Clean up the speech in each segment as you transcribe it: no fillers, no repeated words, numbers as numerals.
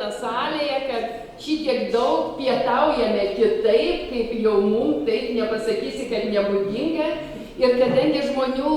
šiandieną salėje, kad šitiek daug pietaujame kitaip, kaip jau mums, taip nepasakysi, kad nebūdinga. Ir kadangi žmonių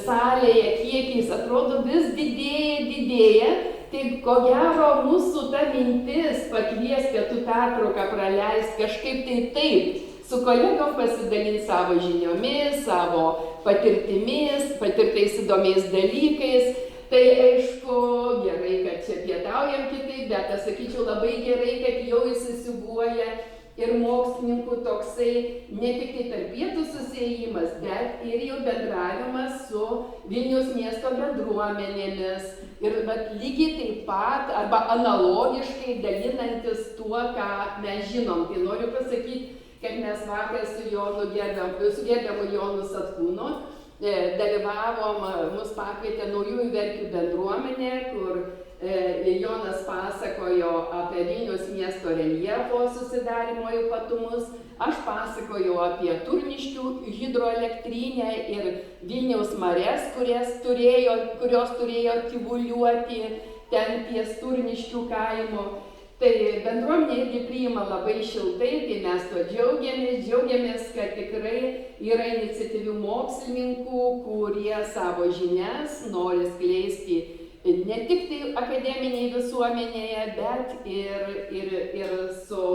salėje kiekis atrodo vis didėja, tai ko gero mūsų ta mintis pakvies pietų pertrauką praleisti kažkaip tai taip, su kolegom pasidalinti savo žiniomis, savo patirtais įdomiais dalykais. Tai aišku, gerai, kad čia pietaujam kitaip, bet aš sakyčiau labai gerai, kad jau įsisiūbuoja ir mokslininkų toksai ne tik tai tarp vietų susiejimas, bet ir jau bendravimas su Vilniaus miesto bendruomenėmis. Ir lygiai taip pat, arba analogiškai dalinantis tuo, ką mes žinom. Tai noriu pasakyti, kad mes vakar su gerbiamu Jonu Satkūnu dalyvavom, mus pakvietė Naujųjų Verkių bendruomenė, kur Jonas pasakojo apie Vilniaus miesto reljefo susidarymo ypatumus, aš pasakojau apie Turniškių hidroelektrinę ir Vilniaus marias, kurios turėjo tyvuliuoti ten ties Turniškių kaimo. Tai bendruomenė irgi priima labai šiltai, tai mes to džiaugiamės, kad tikrai yra iniciatyvių mokslininkų, kurie savo žinias nori skleisti ne tik tai akademinėje visuomenėje, bet ir su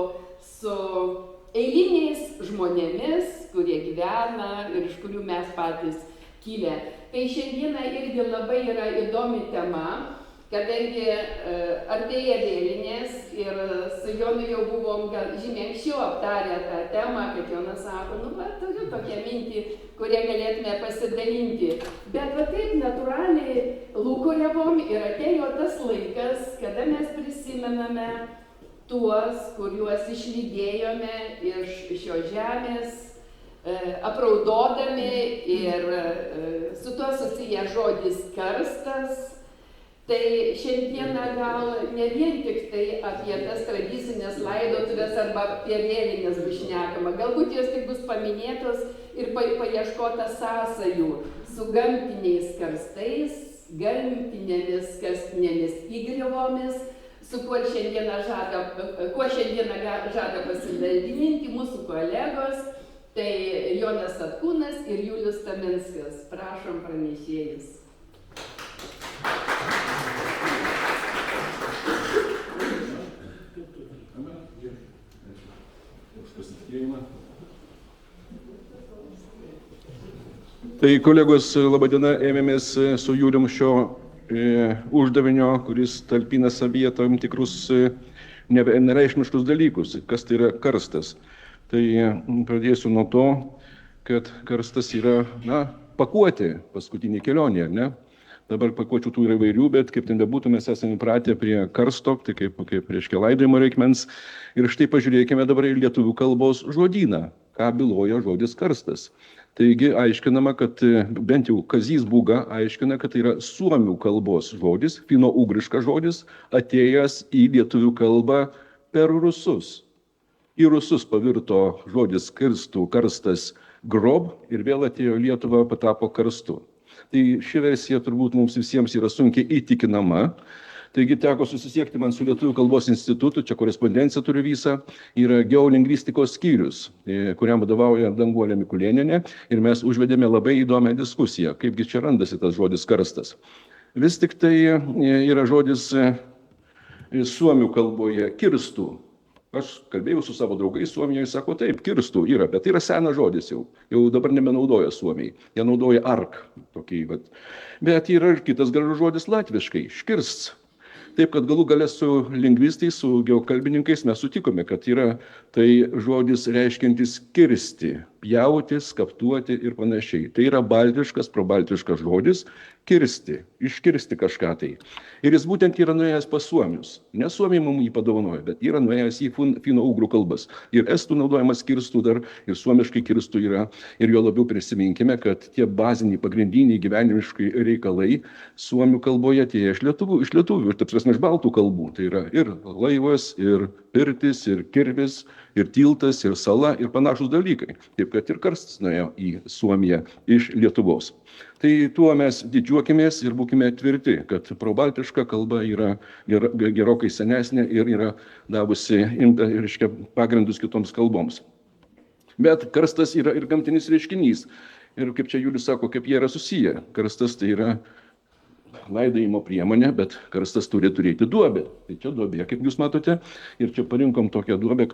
eiliniais žmonėmis, kurie gyvena ir iš kurių mes patys kilę. Tai šiandieną irgi labai yra įdomi tema, kadangi artėja vėlinės ir su Jonu jau buvom gal žymiai anksčiau aptarę tą temą, kad Jonas sako, turiu tokią mintį, kurie galėtume pasidalinti. Bet taip natūraliai lūkuriavom ir atėjo tas laikas, kada mes prisimename tuos, kuriuos išlydėjome iš šios žemės, apraudodami ir su tuo susiję žodis karstas. Tai šiandieną gal ne vien tik tai apie tas tradicinės laidotuvės arba apie vėlinės bus šnekama, galbūt jos tik bus paminėtos ir paieškota sąsajų su gamtiniais karstais, gamtinėmis karstinėmis įgriuvomis, su kuo šiandieną žada pasidalinti mūsų kolegos, tai Jonas Satkūnas ir Julius Taminskas. Prašom, pranešėjus. Tai kolegos, laba diena, ėmėmės su Julium šio uždavinio, kuris talpina savyje tam tikrus nereikšmiškus dalykus, kas tai yra karstas. Tai pradėsiu nuo to, kad karstas yra, pakuotė paskutinė kelionė, ne? Dabar pakuočių tų yra įvairių, bet kaip ten bebūtų, mes esame įpratę prie karsto, tai kaip reiškia laidojimo reikmens. Ir štai pažiūrėkime dabar į lietuvių kalbos žodyną, ką byloja žodis karstas. Taigi aiškinama, kad bent jau Kazys Būga aiškina, kad tai yra suomių kalbos žodis, fino-ugriškas žodis, atėjęs į lietuvių kalbą per rusus. Į rusus pavirto žodis kirstų, karstas, grob ir vėl atėjo į Lietuvą, patapo karstu. Tai ši versija turbūt mums visiems yra sunkiai įtikinama. Taigi teko susisiekti man su Lietuvių kalbos institutu, čia korespondenciją turiu visą, yra geolingvistikos skyrius, kuriam vadovauja Danguolė Mikulėnienė, ir mes užvedėme labai įdomią diskusiją, kaipgi čia randasi tas žodis karstas. Vis tik tai yra žodis suomių kalboje kirstų. Aš kalbėjau su savo draugais Suomijoje, sako, taip, kirstų yra, bet tai yra senas žodis jau dabar nebenaudoja Suomiai, jie naudoja ark, tokį, bet yra ir kitas gražus žodis latviškai, škirsts. Taip, kad galų gale su lingvistais, su geokalbininkais mes sutikome, kad yra tai žodis reiškiantis kirsti, pjauti, skaptuoti ir panašiai. Tai yra baltiškas, probaltiškas žodis kirsti, iškirsti kažką tai. Ir jis būtent yra nuėjęs pas suomius. Ne suomiai mums jį padovanojo, bet yra nuėjęs į fino-ugrų kalbas. Ir estų naudojamas kirstų dar, ir suomiškai kirstų yra. Ir jo labiau prisiminkime, kad tie baziniai, pagrindiniai gyvenimiškai reikalai suomių kalboje atėjo iš lietuvių, iš baltų kalbų. Tai yra ir laivas, ir pirtis, ir kirvis, ir tiltas, ir sala, ir panašus dalykai. Taip kad ir karstas nuėjo į Suomiją iš Lietuvos. Tai tuo mes didžiuokimės ir būkime tvirti, kad probaltiška kalba yra gerokai senesnė ir yra davusi pagrindus kitoms kalboms. Bet karstas yra ir gamtinis reiškinys. Ir kaip čia Julius sako, kaip jie yra susiję. Karstas tai yra laidojimo priemonė, bet karstas turi turėti duobę. Tai čia duobė, kaip jūs matote. Ir čia parinkom tokią duobę,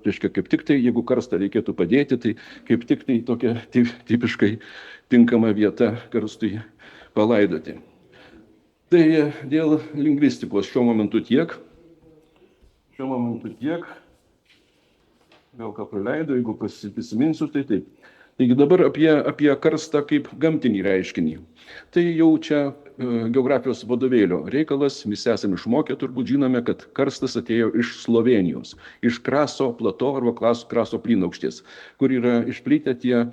reiškia, kaip tik tai, jeigu karstą reikėtų padėti, tai kaip tik tai tokia tipiškai tinkama vieta karstui palaidoti. Tai dėl lingvistikos šiuo momentu tiek. Gal ką praleido, jeigu prisiminsiu, tai taip. Taigi dabar apie karstą kaip gamtinį reiškinį. Tai jau čia geografijos vadovėlio reikalas, visi esame išmokę, turbūt žinome, kad karstas atėjo iš Slovėnijos, iš Kraso plato arba Kraso plynaukštės, kur yra išplitę tie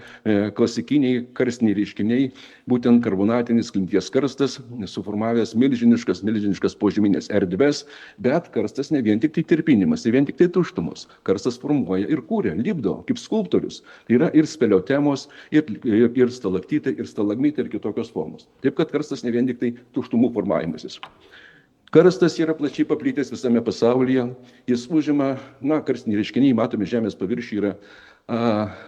klasikiniai karstiniai reiškiniai, būtent karbonatinis klinties karstas, suformavęs milžiniškas požeminės erdves, bet karstas ne vien tik tai tirpinimas, ne vien tik tai tuštumos. Karstas formuoja ir kūrė, lipdo, kaip skulptorius. Tai yra ir speleotemos, ir stalaktitai, ir stalagmitai, ir kitokios formos. Taip, kad karstas ne vien tik tai tuštumų formavimasis. Karstas yra plačiai paplitęs visame pasaulyje. Jis užima, karstiniai reiškiniai, matome, Žemės paviršiuje yra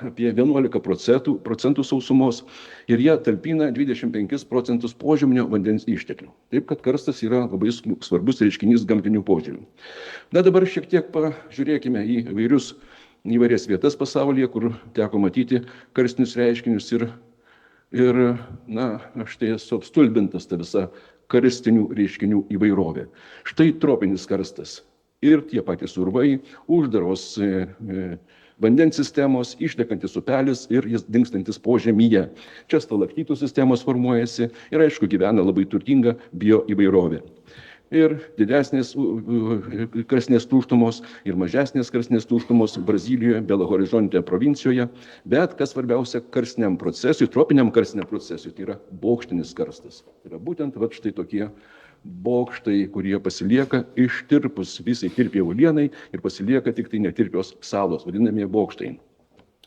apie 11% sausumos ir jie talpina 25% požeminio vandens išteklių. Taip, kad karstas yra labai svarbus reiškinys gamtinių požiūrių. Dabar šiek tiek pažiūrėkime į įvairias vietas pasaulyje, kur teko matyti karstinius reiškinius ir aš tai esu apstulbintas ta visa karstinių reiškinių įvairovė. Štai tropinis karstas ir tie patys urvai, uždaros vandens sistemos, ištekantis upelis ir jis dingstantis požemyje. Čia stalaktitų sistemos formuojasi ir aišku gyvena labai turtinga bioįvairovė. Ir didesnės karstinės tuštumos ir mažesnės karstinės tuštumos Brazilijoje, Belo Horizonte provincijoje, bet kas svarbiausia karstiniam procesui, tropiniam karstiniam procesui, tai yra bokštinis karstas. Tai yra būtent štai tokie bokštai, kurie pasilieka ištirpus visai tirpiai uolienai ir pasilieka tik tai netirpios salos, vadinamieji bokštai.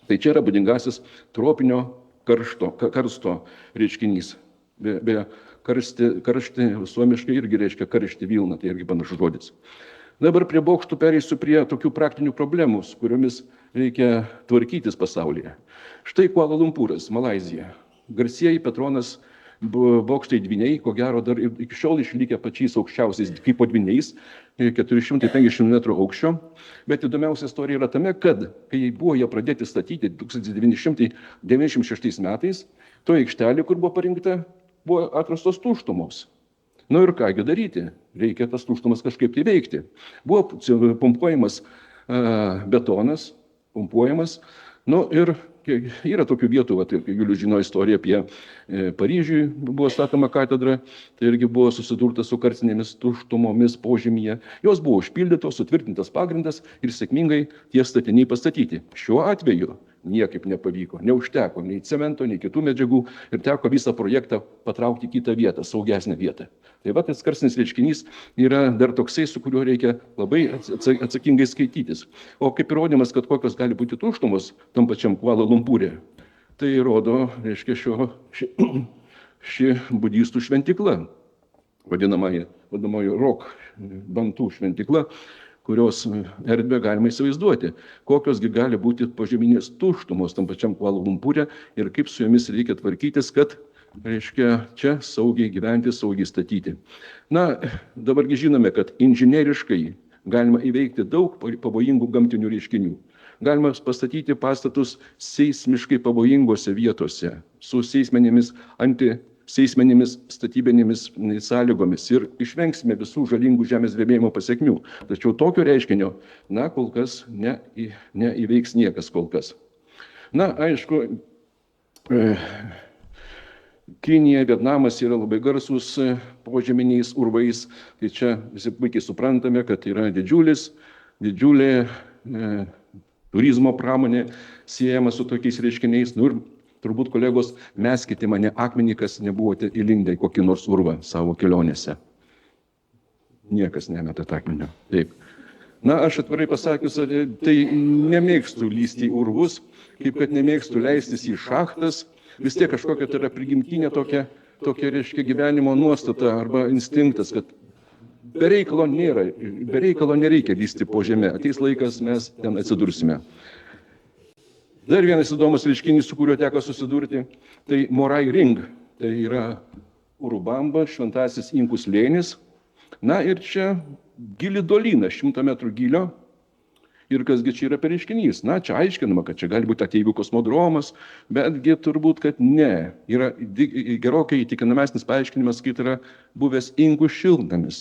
Tai čia yra būdingasis tropinio karsto reiškinys. Be karšti suomiškai irgi reiškia karšti Vilna, tai irgi panašus žodis. Dabar prie bokštų pereisiu prie tokių praktinių problemų, su kuriomis reikia tvarkytis pasaulyje. Štai Kuala Lumpūras, Malaizija. Garsieji Petronas bokštai dvyniai, ko gero dar ir iki šiol išlikę pačiais aukščiausiais kaip po dvyniais, 450 metrų aukščio. Bet įdomiausia istorija yra tame, kad kai buvo jie pradėti statyti 1996 metais, to aikštelė, kur buvo parinkta, buvo atrastos tuštumos. Ir kągi daryti? Reikia tas tuštumas kažkaip tai veikti. Buvo pumpuojamas betonas, ir yra tokių vietų, Julius žino istoriją apie Paryžiui, buvo statoma katedra, tai irgi buvo susidurta su karstinėmis tuštumomis požemyje. Jos buvo užpildytos, sutvirtintas pagrindas ir sėkmingai tie statiniai pastatyti. Šiuo atveju niekaip nepavyko, neužteko nei cemento, nei kitų medžiagų ir teko visą projektą patraukti į kitą vietą, saugesnę vietą. Tai tas karstinis reiškinys yra dar toksai, su kuriuo reikia labai atsakingai skaitytis. O kaip įrodymas, kad kokios gali būti tuštumos tam pačiam Kuala Lumpūre, tai rodo, reiškia, ši budistų šventykla, vadinamoji Rock Bantų šventykla, kurios erdvę galima įsivaizduoti, kokiosgi gali būti požeminės tuštumos tam pačiam Kuala Lumpūre ir kaip su jomis reikia tvarkytis, kad, reiškia, čia saugiai gyventi, saugiai statyti. Dabargi žinome, kad inžineriškai galima įveikti daug pavojingų gamtinių reiškinių. Galima pastatyti pastatus seismiškai pavojingose vietose, su seisminėmis, antiseisminėmis statybinėmis sąlygomis ir išvengsime visų žalingų žemės drebėjimo pasekmių. Tačiau tokio reiškinio, kol kas neįveiks niekas kol kas. Aišku, Kinija, Vietnamas yra labai garsus požeminiais urvais, tai čia visi puikiai suprantame, kad yra didžiulė turizmo pramonė siejama su tokiais reiškiniais. Ir turbūt, kolegos, meskite mane akmenį, kas nebuvote įlindę į kokį nors urvą savo kelionėse. Niekas nemeta akmenio. Taip. Na, aš atvirai pasakius, tai nemėgstu lysti į urvus, kaip kad nemėgstu leistis į šachtas, vis tiek kažkokia tai yra prigimtinė tokia reiškia gyvenimo nuostata arba instinktas, kad be reikalo nereikia lysti po žemę, ateis laikas, mes ten atsidursime. Dar vienas įdomus reiškinys, su kuriuo teko susidurti, tai Morai Ring, tai yra Urubamba, šventasis Inkų slėnis. Na ir čia gili dolina, 100 metrų gylio. Ir kasgi čia yra per reiškinys? Na, čia aiškinama, kad čia gali būti ateivių kosmodromas, betgi turbūt, kad ne. Yra gerokai įtikinamesnis paaiškinimas, kai tai yra buvęs Inkų šiltnamis.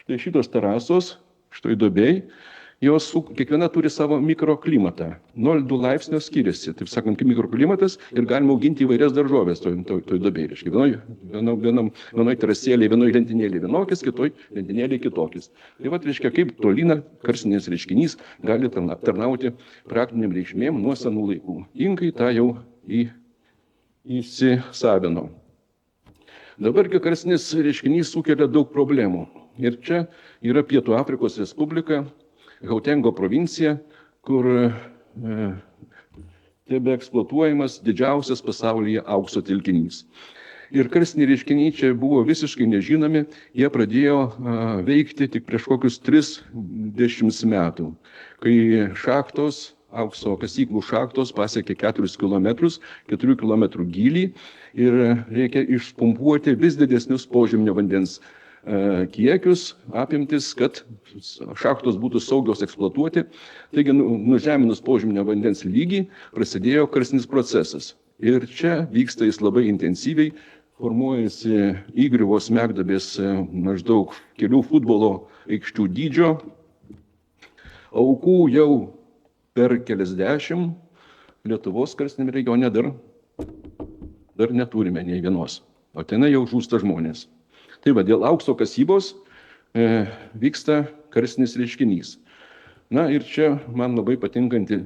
Štai šitos terasos, šitoj duobėj, jos kiekviena turi savo mikroklimatą. 0,2 laipsnio skiriasi, taip sakant, mikroklimatas ir galima auginti įvairias daržovės toj duobėj. Vienoj terasėlėje, vienoj lentynėlėje vienokis, kitoj lentynėlėje kitokis. Tai va, reiškia, kaip dolina, karstinis reiškinys gali tarnauti praktiniam reikšmėm nuo senų laikų. Inkai tą jau įsisavino. Dabar karstinis reiškinys sukelia daug problemų. Ir čia yra Pietų Afrikos Respublika, Gautengo provincija, kur tebe eksploatuojamas didžiausias pasaulyje aukso telkinys. Ir karstiniai reiškiniai čia buvo visiškai nežinomi, jie pradėjo veikti tik prieš kokius 30 metų, kai šachtos, aukso kasyklų šachtos pasiekė 4 km gylį ir reikia išpumpuoti vis didesnius požeminio vandens kiekius, apimtis, kad šachtos būtų saugios eksploatuoti. Taigi, nužeminus požeminio vandens lygį, prasidėjo karstinis procesas. Ir čia vyksta jis labai intensyviai, formuojasi įgriuvos smegduobės maždaug kelių futbolo aikščių dydžio. Aukų jau per keliasdešimt, Lietuvos karstiniame regione dar neturime nei vienos, o ten jau žūsta žmonės. Tai va, dėl aukso kasybos vyksta karstinis reiškinys. Na ir čia man labai patinkanti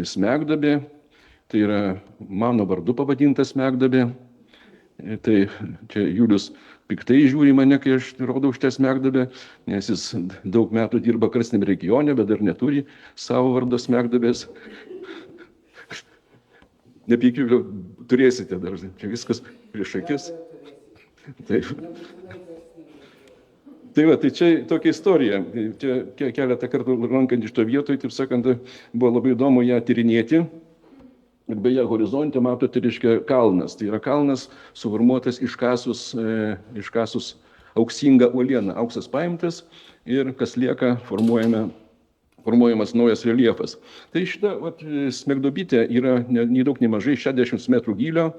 smegduobė, tai yra mano vardu pavadinta smegduobė. Tai čia Julius piktai žiūri mane, kai aš rodau šitą smegduobę, nes jis daug metų dirba karstiniame regione, bet dar neturi savo vardo smegduobės. Nepykit, turėsite dar, čia viskas prieš akis. Taip. Tai va, tai čia tokia istorija. Čia keletą kartų lankant iš to vietoj, taip sakant, buvo labai įdomu ją tyrinėti. Ir beje, horizonte matote, reiškia kalnas. Tai yra kalnas suformuotas iškasus auksingą uolieną. Auksas paimtas ir kas lieka, formuojamas naujas reljefas. Tai šita smegduobytė yra nei daug nei mažai 60 metrų gylio.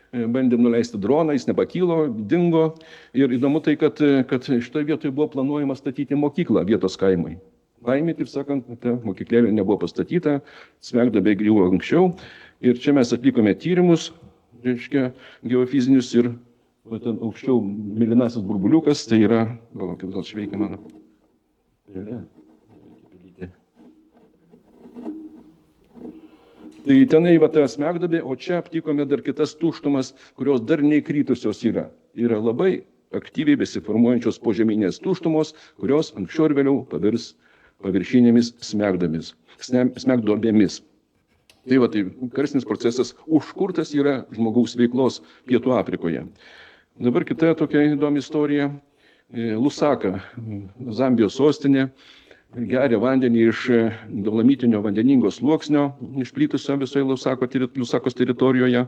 Bandėm nuleisti droną, jis nepakylo, dingo. Ir įdomu tai, kad šitoje vietoje buvo planuojama statyti mokyklą vietos kaimui. Kaimai, taip sakant, ta mokyklėlė nebuvo pastatyta, smegduobė griuvo anksčiau. Ir čia mes atlikome tyrimus, reiškia, geofizinius ir ten aukščiau mėlynasis burbuliukas, tai yra, gal šveikia mano. Tai tenai va ta smegduobė, o čia aptikome dar kitas tuštumas, kurios dar neįkritusios yra. Yra labai aktyviai besiformuojančios požeminės tuštumos, kurios anksčiau ir vėliau pavirs paviršinėmis smegduobėmis. Tai va, tai karstinis procesas užkurtas yra žmogaus veiklos Pietų Afrikoje. Dabar kita tokia įdomi istorija. Lusaka, Zambijos sostinė, geria vandenį iš dolomitinio vandeningo sluoksnio, išplytusio visoje Lusakos teritorijoje.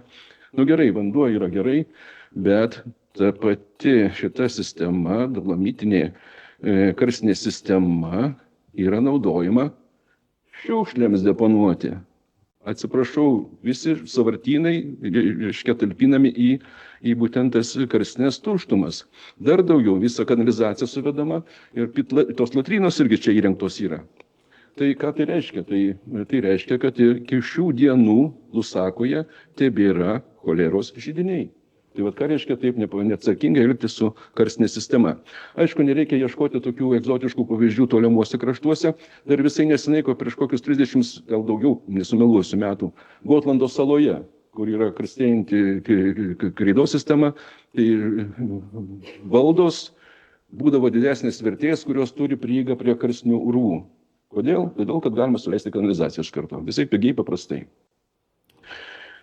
Nu gerai, vanduo yra gerai, bet ta pati šita sistema, dolomitinė karstinė sistema, yra naudojama šiukšlėms deponuoti. Atsiprašau, visi sąvartynai reiškia talpinami į būtent tas karstinės tuštumas. Dar daugiau, visa kanalizacija suvedama ir tos latrinos irgi čia įrengtos yra. Tai ką tai reiškia? Tai reiškia, kad iki šių dienų Lusakoje tebėra choleros židiniai. Tai vat ką reiškia taip neatsakingai elgtis su karstinė sistema. Aišku, nereikia ieškoti tokių egzotiškų pavyzdžių tolimuose kraštuose. Dar visai nesenai, prieš kokius 30, gal daugiau, nesumeluosiu metų, Gotlando saloje, kur yra karstėjanti kreidos sistema, tai valdos būdavo didesnės vertės, kurios turi prieigą prie karstinių urvų. Kodėl? Todėl, kad galima suleisti kanalizaciją iš karto. Visai pigiai, paprastai.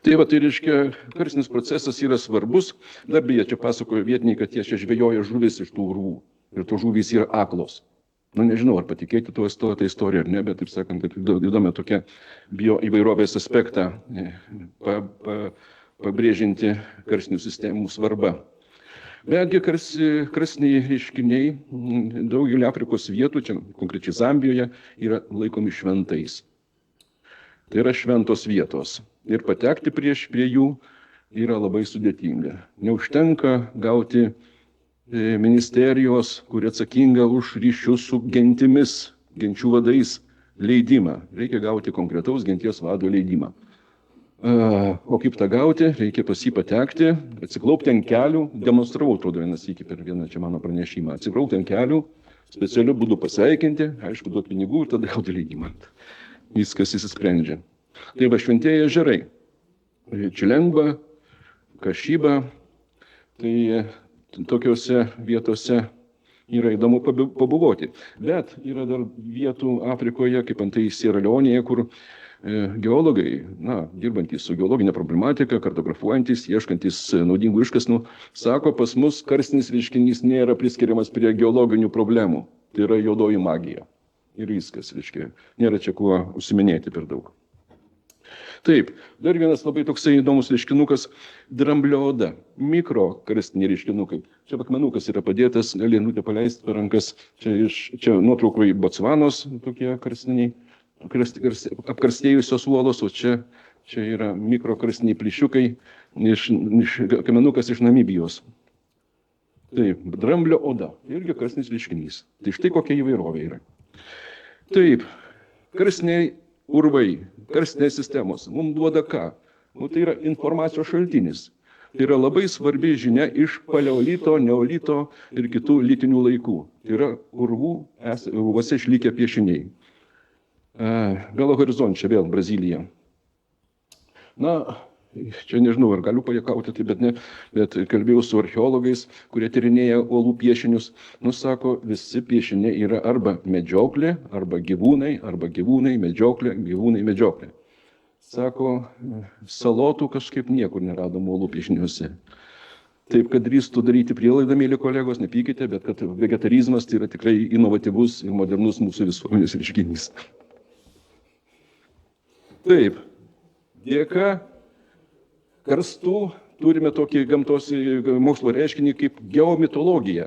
Tai reiškia, karstinis procesas yra svarbus. Dar beje, čia pasakojo vietiniai, kad jie čia žvejoja žuvis iš tų urvų. Ir tos žuvys yra aklos. Nežinau, ar patikėti tą istoriją ar ne, bet taip sakant, kad įdomi tokia bioįvairovės aspektą pabrėžinti karstinių sistemų svarbą. Betgi karstiniai reiškiniai daugelį Afrikos vietų, čia konkrečiai Zambijoje, yra laikomi šventais. Tai yra šventos vietos. Ir patekti prie jų yra labai sudėtinga. Neužtenka gauti ministerijos, kuri atsakinga už ryšius su gentimis, genčių vadais leidimą. Reikia gauti konkretaus genties vado leidimą. O kaip tą gauti? Reikia pas jį patekti, atsiklaupti ant kelių, demonstravau, atrodo, vienas iki per vieną čia mano pranešimą, atsiklaupti ant kelių, specialiu būdu pasveikinti, aišku, duoti pinigų ir tada gauti leidimą. Viskas įsisprendžia. Tai va šventieji ežerai. Čilengva, Kašyba, tai tokiuose vietose yra įdomu pabuvoti. Bet yra dar vietų Afrikoje, kaip antai Siera Leonėje, kur geologai, dirbantys su geologinė problematika, kartografuojantys, ieškantys naudingų iškasenų, sako, pas mus karstinis reiškinys nėra priskiriamas prie geologinių problemų. Tai yra juodoji magija. Ir viskas, reiškia, nėra čia kuo užsiminėti per daug. Taip, dar vienas labai toksai įdomus reiškinukas - dramblio oda. Mikrokarstiniai reiškinukai. Čia akmenukas yra padėtas, gali paleisti per rankas. Čia nuotraukai Botsvanos tokie karstiniai, apkarstėjusios uolos, o čia yra mikrokarstiniai plyšiukai, akmenukas iš Namibijos. Taip, dramblio oda. Irgi karstinis reiškinys. Tai štai kokia įvairovė yra. Taip, karstiniai urvai, karstinės sistemos. Mums duoda ką? Tai yra informacijos šaltinis. Tai yra labai svarbi žinia iš paleolito, neolito ir kitų litinių laikų. Tai yra urvuose išlikę piešiniai. Belo Horizonte, čia vėl Brazilija. Čia nežinau, ar galiu pajuokauti, bet kalbėjau su archeologais, kurie tyrinėja uolų piešinius. Sako, visi piešiniai yra arba medžioklė, arba gyvūnai, medžioklė, gyvūnai, medžioklė. Sako, salotų kažkaip niekur neradom uolų piešiniuose. Taip, kad drįstų daryti prielaidą, mėly kolegos, nepykite, bet kad vegetarizmas tai yra tikrai inovatyvus ir modernus mūsų visuomenės reiškinys. Taip, dėka karstų turime tokį gamtos mokslo reiškinį kaip geomitologija.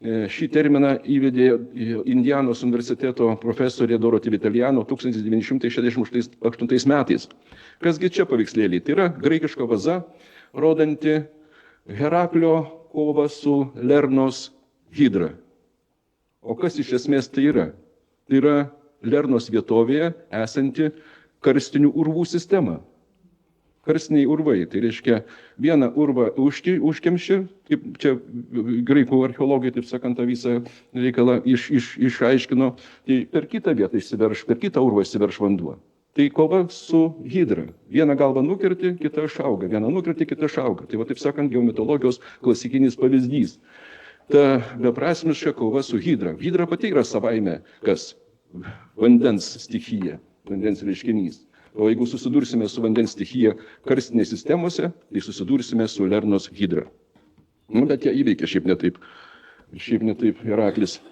Šį terminą įvedė Indianos universiteto profesorė Dorothy Vitaliano 1968 metais. Kasgi čia paveikslėliai? Tai yra graikiška vaza, rodanti Heraklio kovą su Lernos hidra. O kas iš esmės tai yra? Tai yra Lernos vietovėje esanti karstinių urvų sistema. Karstiniai urvai, tai reiškia vieną urvą užkemši, kaip čia graikų archeologai, taip sakant, tą visą reikalą išaiškino, tai per kitą vietą per kitą urvą išsiverš vanduo. Tai kova su hidra. Vieną galvą nukirti, kitą išauga. Vieną nukirti, kitą išauga. Tai va, taip sakant, geomitologijos klasikinis pavyzdys. Ta beprasmiška kova su hidra. Hidra pati yra savaime kas? Vandens stichija, vandens reiškinys. O jeigu susidursime su vandens stichija karstinės sistemose, tai susidursime su Lernos hidra. Bet ją įveikia šiaip ne taip Heraklis.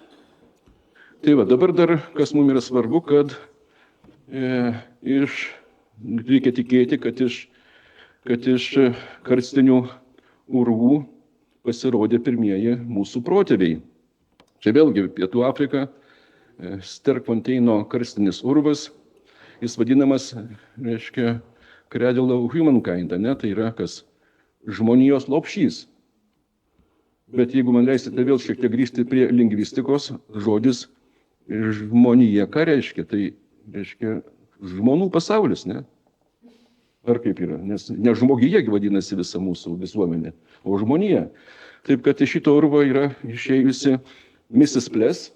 Tai va, dabar dar, kas mums yra svarbu, kad reikia tikėti, kad iš karstinių urvų pasirodė pirmieji mūsų protėviai. Čia vėlgi Pietų Afrika, Sterkfonteino karstinis urvas. Jis vadinamas, reiškia, cradle of humankind, tai yra kas? Žmonijos lopšys. Bet jeigu man leisite vėl šiek tiek grįžti prie lingvistikos, žodis žmonija, ką reiškia? Tai reiškia žmonų pasaulis, ne? Ar kaip yra? Nes ne žmogija vadinasi visa mūsų visuomenė, o žmonija. Taip kad iš šito urvo yra išėjusi Mrs. Pless,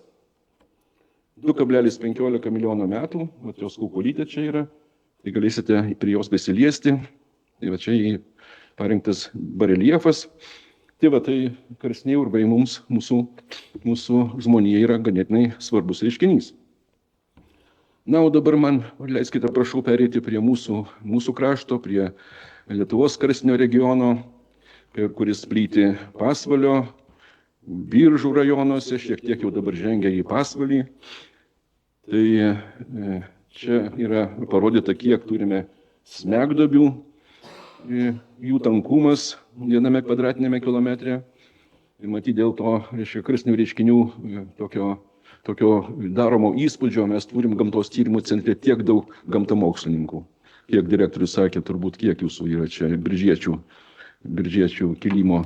2,15 milijono metų, jos kaukolytė čia yra, tai galėsite prie jos prisiliesti, tai va čia parinktas bareljefas, tai va tai karstiniai urvai mums, mūsų žmonija yra ganėtinai svarbus reiškinys. Na, o dabar man, leiskite, prašau pereiti prie mūsų krašto, prie Lietuvos karstinio regiono, kuris plyti Pasvalio, Biržų rajonuose, šiek tiek jau dabar žengia į Pasvalį. Tai čia yra parodyta, kiek turime smegduobių, jų tankumas 1 kvadratiniame kilometre. Ir matyti dėl to, karstinių reiškinių tokio daromo įspūdžio mes turim gamtos tyrimų centre tiek daug gamtamokslininkų. Kiek direktorius sakė, turbūt kiek jūsų yra čia biržiečių kilimo.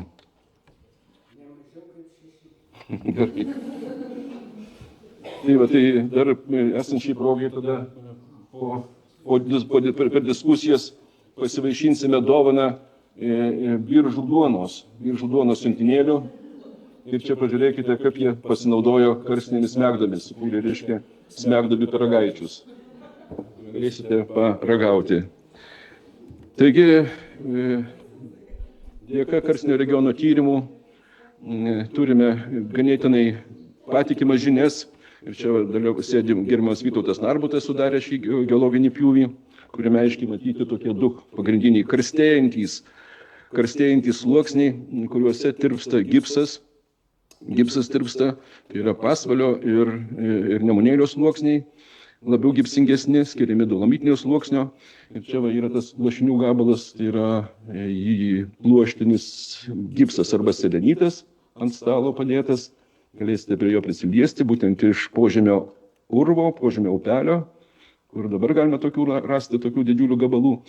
Tai dar esančiai progai tada per diskusijas pasivaišinsime dovaną Biržų duonos siuntinėlių. Ir čia pažiūrėkite, kaip jie pasinaudojo karstinėmis smegdomis, sukūrė, reiškia, smegdobių pyragaičius. Galėsite paragauti. Taigi, dėka karstinio regiono tyrimų turime ganėtinai patikimas žinias. Ir čia sėdi gerbiamas Vytautas Narbutas sudarė šį geologinį pjūvį, kuriame aiškiai matyti tokie du pagrindiniai karstėjantys sluoksniai, kuriuose tirpsta gipsas. Gipsas tirpsta, tai yra Pasvalio ir Nemunėlio sluoksniai, labiau gipsingesni, skiriami dolomitinio sluoksnio. Ir čia yra tas lašinių gabalas, tai yra pluoštinis gipsas arba selenitas ant stalo padėtas. Galėsite prie jo prisiliesti, būtent iš požemio urvo, požemio upelio, kur dabar galime rasti tokių didžiulių gabalų.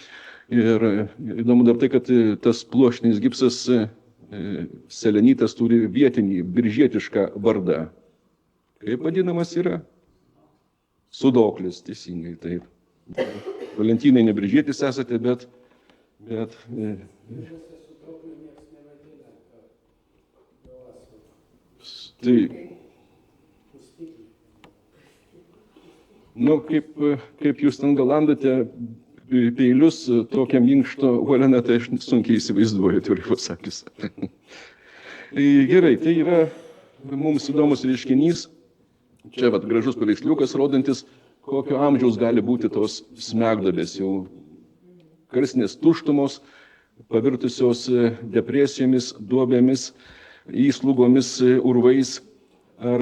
Ir įdomu dar tai, kad tas pluoštinis gipsas selenitas turi vietinį biržietišką vardą. Kaip vadinamas yra? Sudoklis, teisingai, taip. Valentinai ne biržietis esate, bet tai, kaip jūs ten galandate peilius tokią minkšto uolieną, tai aš sunkiai įsivaizduoju, turiu pasakius. Gerai, tai yra mums įdomus reiškinys. Čia gražus paveiksliukas, rodantis, kokio amžiaus gali būti tos smegduobės, jau karstinės tuštumos, pavirtusios depresijomis, duobėmis, įslūgomis, urvais ar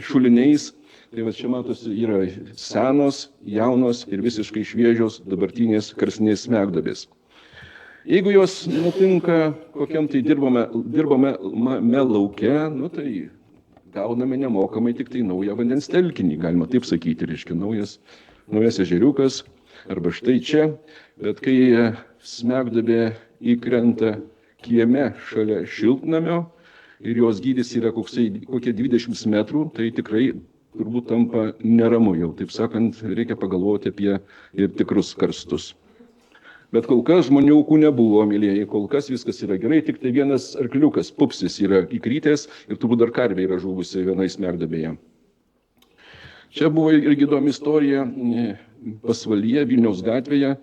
šuliniais. Tai čia matosi, yra senos, jaunos ir visiškai šviežios dabartinės karstinės smegduobės. Jeigu jos nutinka kokiam tai dirbame lauke, tai gauname nemokamai tik tai naują vandens telkinį, galima taip sakyti, reiškia naujas ežeriukas arba štai čia. Bet kai smegduobė įkrenta kieme šalia šiltnamio ir jos gydis yra kokie 20 metrų, tai tikrai turbūt tampa neramu jau. Taip sakant, reikia pagalvoti apie ir tikrus karstus. Bet kol kas žmonių aukų nebuvo, mylėjai, kol kas viskas yra gerai, tik tai vienas arkliukas, Pupsis, yra įkrytęs ir turbūt dar karvė yra žuvusi vienai smegduobėje. Čia buvo irgi įdomi istorija Pasvalyje, Vilniaus gatvėje.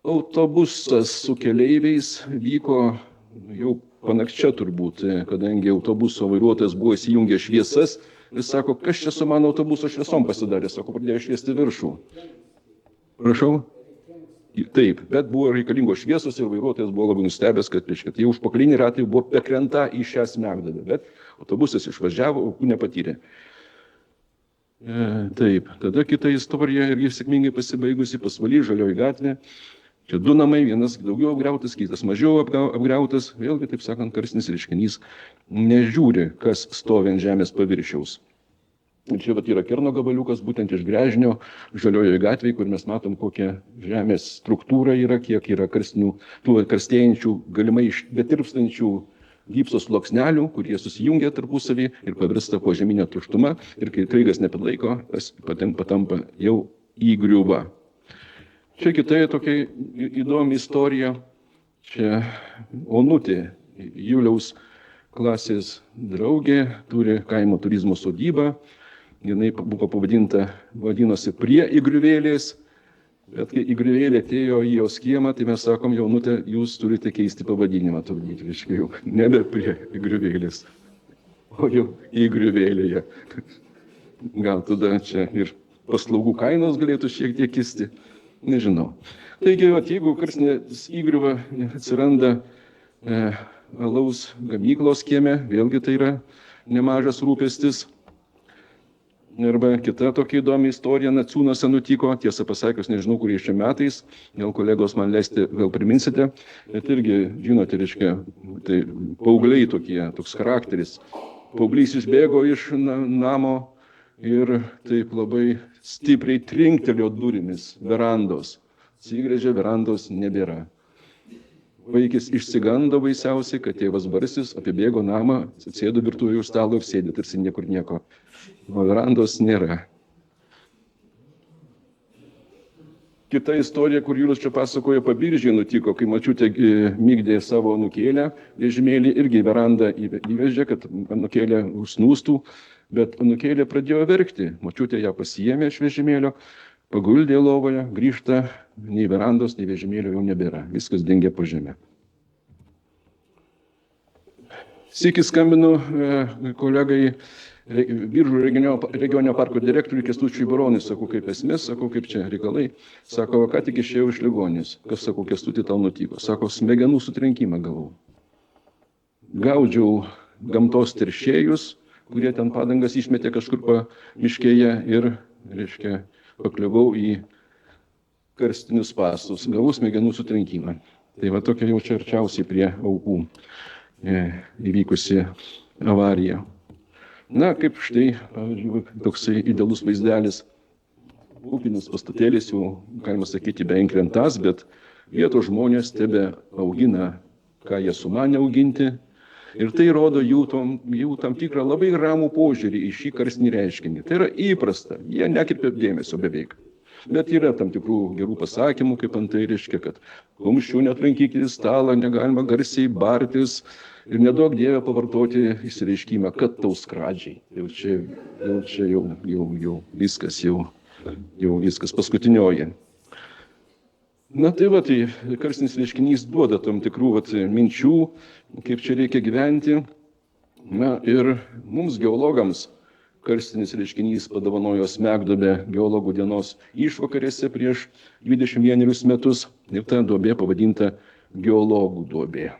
Autobusas su keleiviais vyko jau panakčia turbūt, kadangi autobuso vairuotojas buvo įsijungęs šviesas. Jis sako, kas čia su mano autobuso šviesom pasidarė, sako, pradėjo šviesti viršų. Prašau? Taip, bet buvo reikalingos šviesos ir vairuotojas buvo labai nustebęs, kad jau užpakaliniai ratai buvo pekrenta į šią smegduobę, bet autobusas išvažiavo, aukų nepatyrė. Taip, tada kita istorija irgi sėkmingai pasibaigusi, Pasvaly, Žalioji gatvė. Čia du namai, vienas daugiau apgriautas, kitas mažiau apgriautas. Vėlgi, taip sakant, karstinis reiškinys nežiūri, kas stovi ant žemės paviršiaus. Ir čia yra kerno gabaliukas, būtent iš gręžinio Žaliojoje gatvėje, kur mes matom, kokia žemės struktūra yra, kiek yra karstėjančių, galimai betirpstančių gipso sluoksnelių, kurie susijungia tarpusavį ir pavirsta požeminė tuštuma. Ir kai kraigas nepilaiko, tas patampa jau įgriuva. Čia kita tokia įdomi istorija. Čia Onutė, Juliaus klasės draugė, turi kaimo turizmo sodybą. Jinai buvo vadinosi Prie įgriuvėlės. Bet kai įgriuvėlė atėjo į jos kiemą, tai mes sakom, Jaunutė, jūs turite keisti pavadinimą, turbūt, reiškia jau nebe Prie įgriuvėlės, o jau įgriuvėlėje. Gal tada čia ir paslaugų kainos galėtų šiek tiek kisti, nežinau. Taigi, jeigu karstinės įgriuva atsiranda alaus gamyklos kieme, vėlgi tai yra nemažas rūpestis. Arba kita tokia įdomi istorija Naciūnuose nutiko, tiesą pasakius, nežinau, kuriais čia metais, gal kolegos man leisti, gal priminsite, bet irgi, žinote, reiškia, tai paaugliai tokie, toks charakteris. Paauglys išbėgo iš namo ir taip labai stipriai trinktelėjo durimis verandos. Atsigręžė, verandos nebėra. Vaikis išsigando baisiausiai, kad tėvas Barsis apibėgo namą, atsėdo virtuvėje už stalo ir sėdė, tarsi niekur nieko. O verandos nėra. Kita istorija, kur Julius čia pasakoja, Pabiržėje nutiko, kai močiutė migdė savo anūkėlę, vežimėlį irgi į verandą įvežė, kad anūkėlė užsnūstų, bet anūkėlė pradėjo verkti. Močiutė ją pasiėmė iš vežimėlio, paguldė lovoje, grįžta, nei verandos, nei vežimėlio jau nebėra. Viskas dingė po žemę. Sykį skambinu kolegai Biržų regioninio parko direktoriui Kęstučiui Baronui, sakau, kaip esmės, sakau, kaip čia reikalai. Sako, ką tik išėjau iš ligoninės. Kas, sakau, Kęstutį tau nutiko? Sako, smegenų sutrenkimą gavau. Gaudžiau gamtos teršėjus, kurie ten padangas išmetė kažkur miškėje ir, reiškia, pakliuvau į karstinius spąstus. Gavau smegenų sutrenkimą. Tai va tokia jau čia arčiausiai prie aukų įvykusi avarija. Na, kaip štai, pavyzdžiui, toksai idealus vaizdelis, ūkinis pastatėlis jau, galima sakyti, benkrentas, bet vietos žmonės tebe augina, ką jie sumanė auginti, ir tai rodo jų tam tikrą labai ramų požiūrį į šį karstinį reiškinį. Tai yra įprasta, jie nekreipia dėmesio beveik. Bet yra tam tikrų gerų pasakymų, kaip antai reiškia, kad kumščių netrankykite į stalą, negalima garsiai bartis, ir nedaug Dieve pavartoti išsireiškimą, kad tau skradžiai. Jau viskas paskutinioji. Na tai va, tai karstinis reiškinys duoda tam tikrų minčių, kaip čia reikia gyventi. Na ir mums geologams karstinis reiškinys padovanojo Smegduobę geologų dienos išvakarėse prieš 21 metus. Ir ta duobė pavadinta geologų duobė.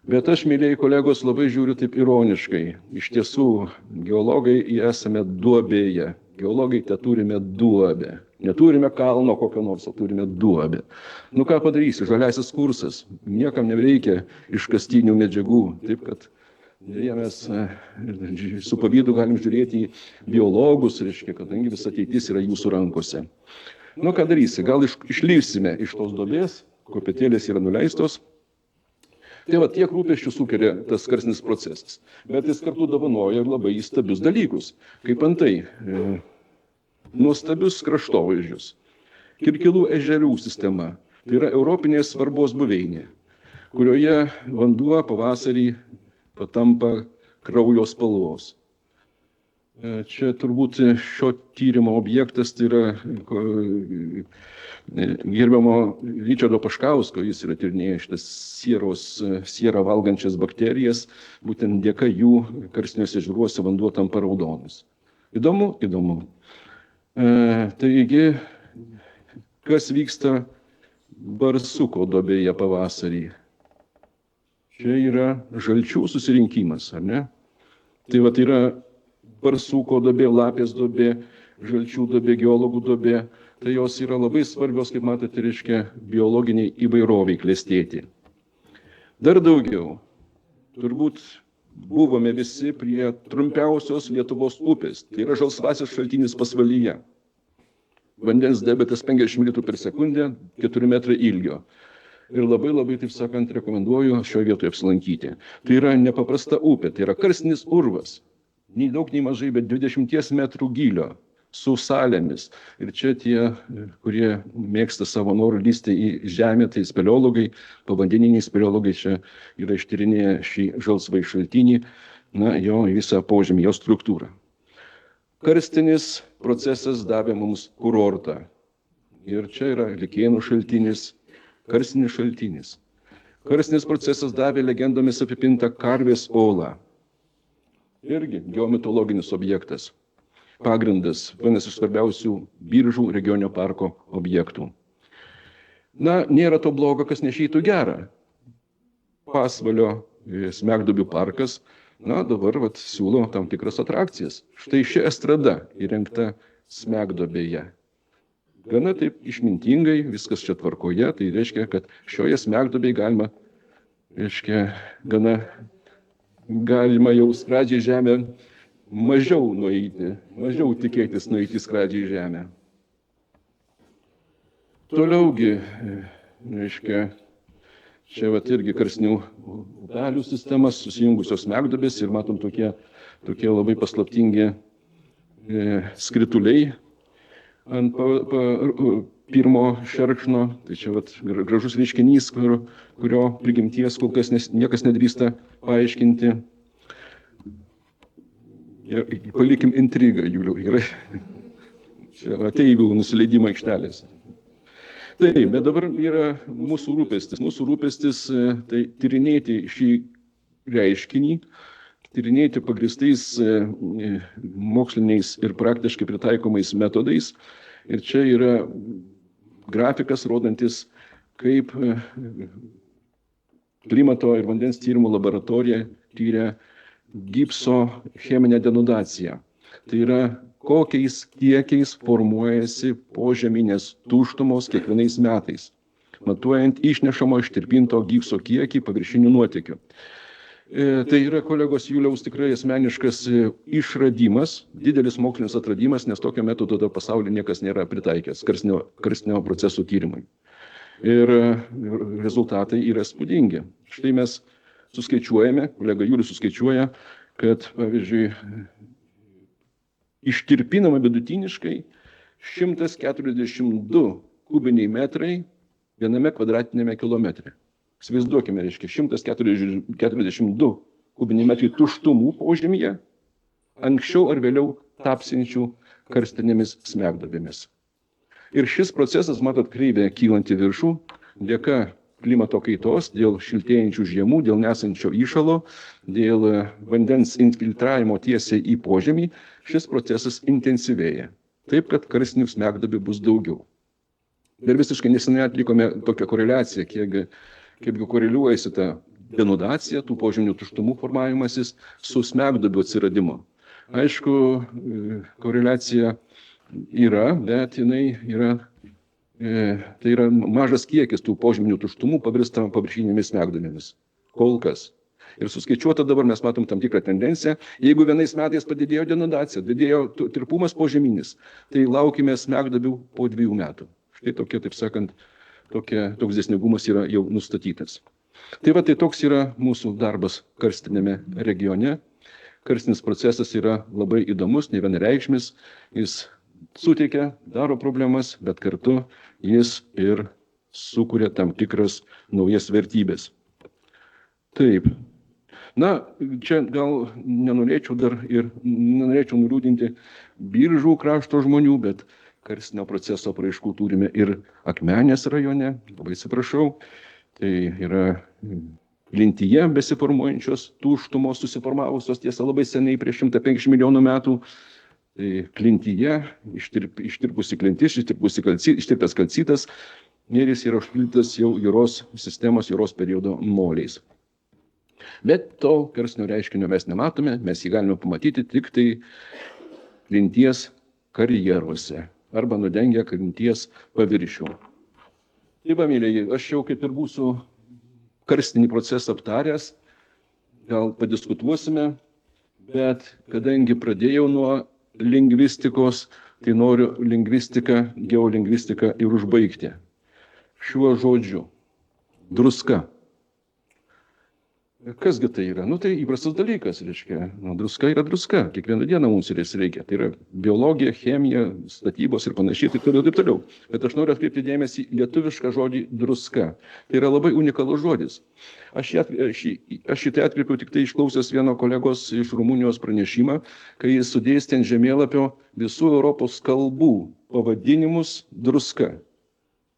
Bet aš, mėlyjei kolegos, labai žiūriu taip ironiškai. Iš tiesų, geologai esame duobėje. Geologai turime duobę. Neturime kalno kokio nors, o turime duobę. Nu ką padarysi, žaliasis kursas. Niekam nereikia iškastinių medžiagų. Taip kad mes su pavydu galim žiūrėti į biologus, reiškia, kadangi visa ateitis yra jūsų rankose. Nu ką darysi, gal išlįsime iš tos duobės, kopėtėlės yra nuleistos. Tai va, tiek rūpesčių sukelia tas karstinis procesas. Bet jis kartu dovanoja labai įstabius dalykus, kaip antai nuostabius kraštovaizdžius. Kirkilų ežerų sistema, tai yra europinės svarbos buveinė, kurioje vanduo pavasarį patampa kraujo spalvos. Čia turbūt šio tyrimo objektas tai yra gerbiamo Ričardo Paškausko, jis yra tyrinėjęs šitas sierą valgančias bakterijas, būtent dėka jų karstiniuose ežeruose vanduo tampa raudonas. Įdomu? Įdomu. Taigi, kas vyksta Barsuko duobėje pavasarį? Čia yra žalčių susirinkimas, ar ne? Tai va, tai yra Barsuko duobė, Lapės duobė, žalčių duobė, geologų duobė. Tai jos yra labai svarbios, kaip matote, reiškia biologiniai įvairoviai klestėti. Dar daugiau, turbūt buvome visi prie trumpiausios Lietuvos upės, tai yra žalsvasis šaltinis Pasvalyje. Vandens debetas 50 litrų per sekundę, 4 metrai ilgio. Ir labai, taip sakant, rekomenduoju šioje vietoje apsilankyti. Tai yra nepaprasta upė, tai yra karstinis urvas. Nei daug, nei mažai, bet 20 metrų gylio, su salėmis. Ir čia tie, kurie mėgsta savo norų lysti į žemę, tai speleologai, povandeniniai speleologai čia yra ištyrinėję šį žalsvai šaltinį, na, jo visą požemį, jo struktūrą. Karstinis procesas davė mums kurortą. Ir čia yra Likėnų šaltinis, karstinis šaltinis. Karstinis procesas davė legendomis apipintą Karvės olą. Irgi geomitologinis objektas. pagrindas, vienas iš svarbiausių Biržų regioninio parko objektų. Na, nėra to blogo, kas nešeitų gerą. Pasvalio smegduobių parkas, na, dabar siūlo tam tikras atrakcijas. Štai ši estrada įrengta smegduobėje. Gana taip išmintingai, viskas čia tvarkoje, tai reiškia, kad šioje smegduobėje galima jau skradžiai žemę mažiau nueiti, mažiau tikėtis nueiti skradžiai žemę. Toliaugi, reiškia, čia irgi karstinių upelių sistemas, susijungusios smegduobės ir matom tokie labai paslaptingi skrituliai ant pirmo šerkšno. Tai čia gražus reiškinys, kurio prigimties kol kas niekas nedrįsta paaiškinti. Palikim intrigą, Juliau, gerai. Čia ateivių nusileidimo aikštelės. Taip, bet dabar yra mūsų rūpestis. Mūsų rūpestis tai tyrinėti šį reiškinį, tyrinėti pagrįstais moksliniais ir praktiškai pritaikomais metodais. Ir čia yra grafikas rodantis, kaip klimato ir vandens tyrimų laboratorija tyrė gipso cheminę denudaciją. Tai yra, kokiais kiekiais formuojasi požeminės tuštumos kiekvienais metais, matuojant išnešamo ištirpinto gipso kiekį paviršinių nuotėkių. Tai yra kolegos Juliaus tikrai asmeniškas išradimas, didelis mokslinis atradimas, nes tokio metodo pasaulyje niekas nėra pritaikęs karstinio procesų tyrimui. Ir rezultatai yra spūdingi. Štai mes suskaičiuojame, kolega Julius suskaičiuoja, kad, pavyzdžiui, ištirpinama vidutiniškai 142 kubiniai metrai viename kvadratinėme kilometre. Įsivaizduokime, reiškia, 142 kubiniai metrai tuštumų požemyje, anksčiau ar vėliau tapsinčių karstinėmis smegduobėmis. Ir šis procesas, matot, kreivė kylanti viršų, dėka klimato kaitos, dėl šiltėjančių žiemų, dėl nesančio įšalo, dėl vandens infiltravimo tiesiai į požemį, šis procesas intensyvėja. Taip, kad karstinių smegduobių bus daugiau. Ir visiškai neseniai atlikome tokią koreliaciją, kiek koreliuojasi ta denudacija, tų požeminių tuštumų formavimasis su smegduobių atsiradimu. Aišku, koreliacija yra, bet jinai yra tai yra mažas kiekis tų požeminių tuštumų pavirsta paviršinėmis smegduobėmis. Kol kas. Ir suskaičiuota dabar mes matom tam tikrą tendenciją. Jeigu vienais metais padidėjo denudacija, didėjo tirpumas požeminis, tai laukime smegduobių po 2 metų. Štai tokia, taip sakant, toks dėsningumas yra jau nustatytas. Tai toks yra mūsų darbas karstinėme regione. Karstinis procesas yra labai įdomus, nevienareikšmis. Jis suteikia, daro problemas, bet kartu jis ir sukuria tam tikras naujas vertybės. Taip. Na, čia gal nenorėčiau nuliūdinti Biržų krašto žmonių, bet karstinio proceso apraiškų turime ir Akmenės rajone, labai atsiprašau. Tai yra Klintyje besiformuojančios tuštumos susiformavusios, tiesa, labai seniai, prieš 150 milijonų metų. Tai Klintyje ištirpusi klintis, ištirpęs kalcitas ir jis yra užpildytas jau juros sistemos, juros periodo moliais. Bet to karstinio reiškinio mes nematome, mes jį galime pamatyti tik tai klinties karjeruose arba nudengę klinties paviršių. Tai va, mėlyji, aš jau kaip ir būsiu karstinį procesą aptaręs, gal padiskutuosime, bet kadangi pradėjau nuo lingvistikos, tai noriu lingvistiką, geolingvistiką ir užbaigti. Šiuo žodžiu – druska. Kasgi tai yra? Tai įprastas dalykas, reiškia. Druska yra druska, kiekvieną dieną mums reikia. Tai yra biologija, chemija, statybos ir panašiai, taip toliau. Bet aš noriu atkreipti dėmesį į lietuvišką žodį druska. Tai yra labai unikalus žodis. Aš šitai atkreipiau tik tai išklausęs vieno kolegos iš Rumunijos pranešimą, kai jis sudėstė ant žemėlapio visų Europos kalbų pavadinimus druska.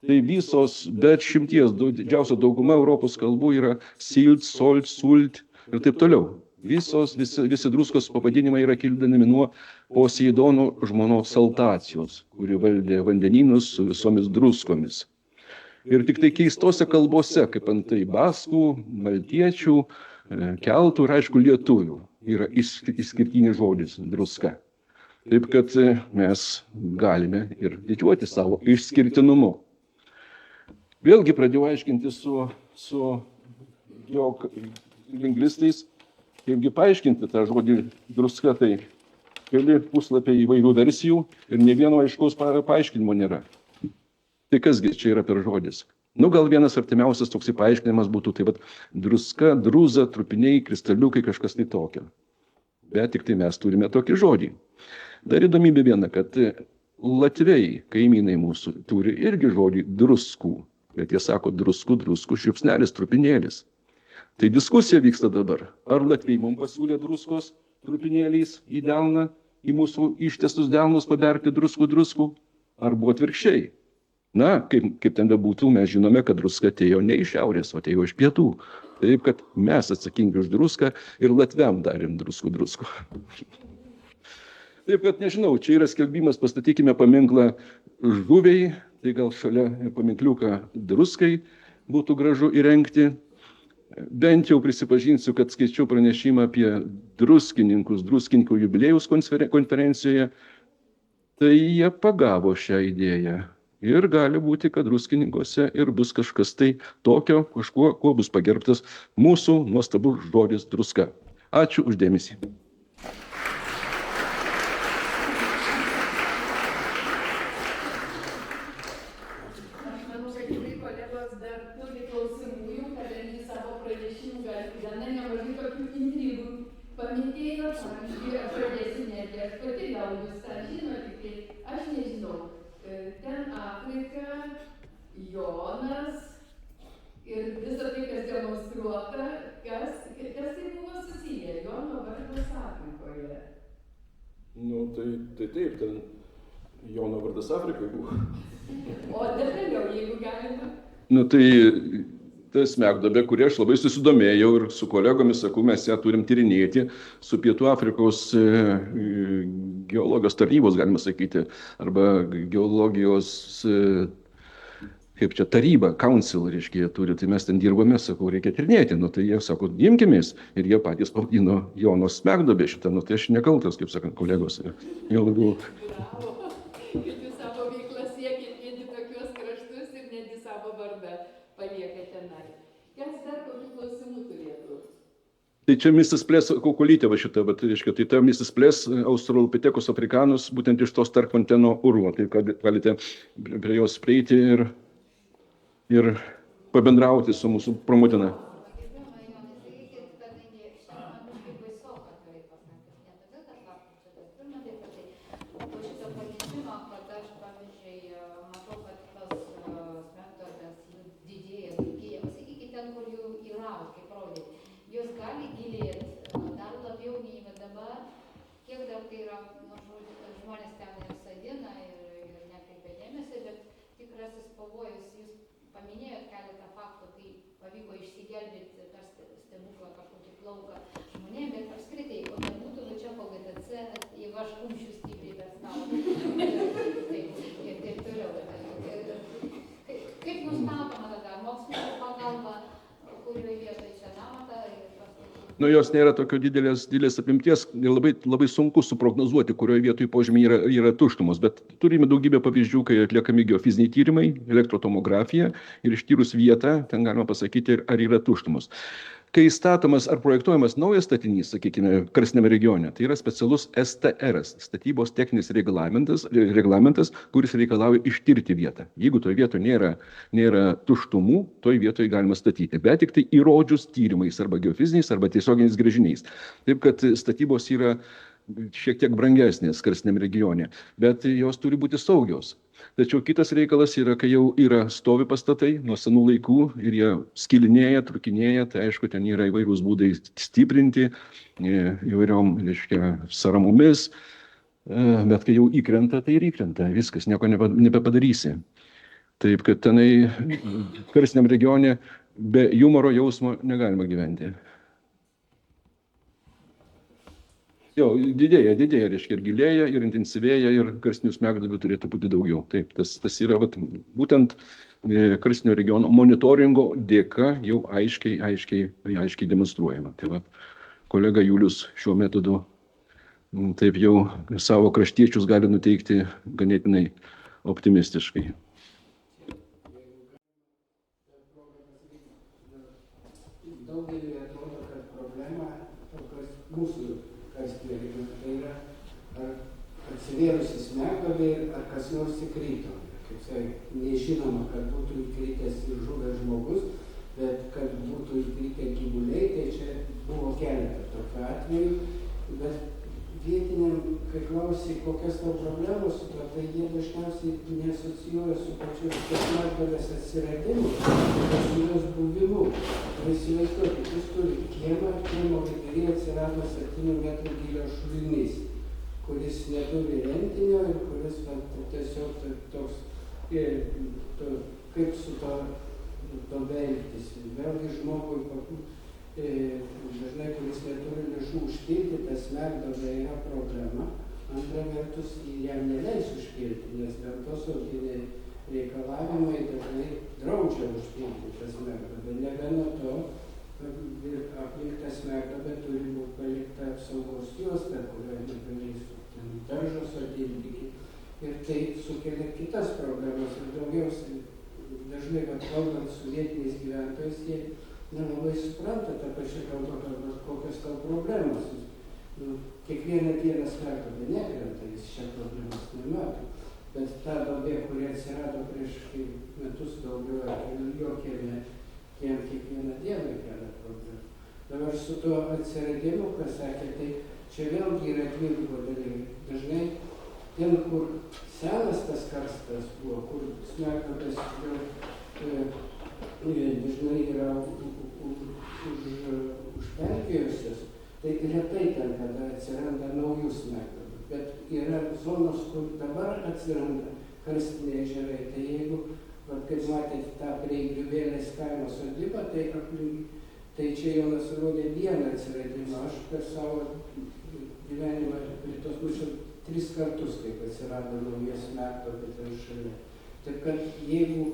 Tai visos, bet didžiausia dauguma Europos kalbų yra silt, solt, sult ir taip toliau. Visi druskos pavadinimai yra kildinami nuo Poseidono žmonos Saltacijos, kuri valdė vandenynus su visomis druskomis. Ir tik tai keistose kalbose, kaip antai baskų, maltiečių, keltų ir aišku lietuvių, yra išskirtinis žodis druska. Taip kad mes galime ir didžiuoti savo išskirtinumu. Vėlgi pradėjau aiškinti su lingvistais, kaipgi paaiškinti tą žodį druska, tai keli puslapiai įvairių versijų ir ne vieno aiškaus paaiškinimo nėra. Tai kasgi čia yra per žodis? Gal vienas artimiausias toksai paaiškinimas būtų taip pat druska, druza, trupiniai, kristaliukai, kažkas tai tokio. Bet tik tai mes turime tokį žodį. Dar įdomybė viena, kad latviai, kaimynai mūsų, turi irgi žodį druskų. Bet jie sako druskų, šiupsnelis, trupinėlis. Tai diskusija vyksta dabar. Ar latviai mums pasiūlė druskos trupinėliais į delną, į mūsų ištestus delnus paberti druskų, ar buvo atvirkščiai? Kaip ten bebūtų, mes žinome, kad druska atėjo ne iš šiaurės, o atėjo iš pietų. Taip, kad mes atsakingi už druską ir latviam darėm druskų. Taip, kad nežinau, čia yra skelbimas, pastatykime paminklą žuviai, tai gal šalia paminkliuką druskai būtų gražu įrengti. Bent jau prisipažinsiu, kad skaičiau pranešimą apie druskininkų jubiliejaus konferencijoje, tai jie pagavo šią idėją. Ir gali būti, kad druskininkuose ir bus kažkas tai tokio, kuo bus pagerbtas mūsų nuostabus žodis druska. Ačiū uždėmesį. Aš manau, kad tikrai kolegos dar turi klausimų, kadangi savo pranešimų gana nemažai tokių intrigų paminėjo. Pavyzdžiui, aš pradėsiu netgi, aš pati gal jūs tą žinote, tai aš nežinau. Ten Afrika, Jonas ir visą tai, kas demonstruota, kas tai buvo susiję, Jono vardas Afrikoje. Tai taip, ten Jono vardas Afrikoje buvo. O detaliau, jeigu galima. Tai ta smegduobė, kurie aš labai susidomėjau ir su kolegomis, sakau, mes ją turim tyrinėti su Pietų Afrikos geologijos tarnybos, galima sakyti, arba geologijos, kaip čia, taryba, council, reiškia, jie turi, tai mes ten dirbame, sakau, reikia tyrinėti, tai jie sako, imkimės, ir jie patys pavadino Jono smegduobė šitą, tai aš nekaltas, kaip sakant, kolegos. Bravo, kad jūs savo veiklą siekit vieni tokios kraštus ir netgi savo vardą paliekate tenai. Kas dar kokių klausimų turėtų? Tai čia Mrs. Pless kaukolytė va šita, bet reiškia, tai ta Mrs. Pless Australopithecus africanus būtent iš tos Tarkvanteno urvo, tai galite prie jos prieiti ir pabendrauti su mūsų promotina. Jos nėra tokio didelės apimties ir labai sunku suprognozuoti, kurioje vietoje požemyje yra tuštumos, bet turime daugybę pavyzdžių, kai atliekami geofiziniai tyrimai, elektrotomografija ir ištyrus vietą, ten galima pasakyti, ar yra tuštumos. Kai statomas ar projektuojamas naujas statinys, sakykime, karstiniame regione, tai yra specialus STR, statybos techninis reglamentas, kuris reikalauja ištirti vietą. Jeigu toje vietoje nėra tuštumų, toje vietoje galima statyti, bet tik tai įrodžius tyrimais arba geofiziniais, arba tiesioginiais gręžiniais. Taip, kad statybos yra šiek tiek brangesnės karstiniame regione, bet jos turi būti saugios. Tačiau kitas reikalas yra, kai jau yra stovi pastatai nuo senų laikų ir jie skilinėja, trukinėja, tai aišku, ten yra įvairūs būdai stiprinti, įvairiom, reiškia, saramomis, bet kai jau įkrenta, tai ir įkrenta, viskas, nieko nebepadarysi. Taip, kad tenai karstiniam regione be humoro jausmo negalima gyventi. Jo, didėja, reiškia, ir gilėja, ir intensyvėja, ir karstinių smegduobių turėtų būti daugiau. Taip, tas yra vat, būtent karstinio regiono monitoringo dėka jau aiškiai demonstruojama. Tai va, kolega Julius šiuo metodu taip jau savo kraštiečius gali nuteikti ganėtinai optimistiškai. Daugeliui atrodo, kad problema mūsų karstinio regiono tai yra ar atsivėrusi smegduobė, ar kas nors įkrito. Kaip sakė, nežinoma, kad būtų įkritęs ir žuvęs žmogus, bet kad būtų įkritę gyvuliai, tai čia buvo keletą tokių atvejų. Bet vietiniam, kai klausai, kokias tau problemos su to, tai jie dažniausiai neasocijuoja su pačios smegduobės atsiradimu, bet su jos buvimu. Įsivaizduokit, jūs turite kiemą, kiemo viduryje atsirado 7 metrų gylio šulinys, kuris neturi rentinio ir kuris tiesiog toks, kaip su to elgtis. Vėlgi žmogui, dažnai kuris neturi lėšų užpilti, tas smegduobė yra problema. Antra vertus, jam neleis užpilti, nes gamtosauginiai reikalavimai dažnai draudžia užpilti tą smegduobę. Negana to, aplink tą smegduobę turi būti palikta apsaugos juosta, kurioje negalės daržo sodinti. Ir tai sukelia kitas problemas. Ir daugiausiai, dažnai kalbant su vietiniais gyventojais, jie nelabai supranta tą pačią kalbą, kokios tau problemos. Kiekvieną dieną smegduobė nekrenta, jis šią problemas nemato. Bet ta duobė, kuri atsirado prieš metus daugiau, jo kieme, jam kiekvieną dieną kelia problemų. Dabar su tuo atsiradimu, kas sakė, tai čia vėlgi yra dvigubo dalykai. Dažnai ten, kur senas tas karstas buvo, kur smegduobės dažnai yra užpelkėjusios, tai retai ten, kada atsiranda naujų smegduobių. Bet yra zonos, kur dabar atsiranda karstiniai ežerai. Tai jeigu, kaip matėte, tą prie Griuvėlės kaimo sodybą, tai aplink, tai čia Jonas rodė vieną atsiradimą. Aš per savo gyvenimą prie tos mačiau 3 kartus, kaip atsirado nauja smegduobė ten šalia. Taip kad jeigu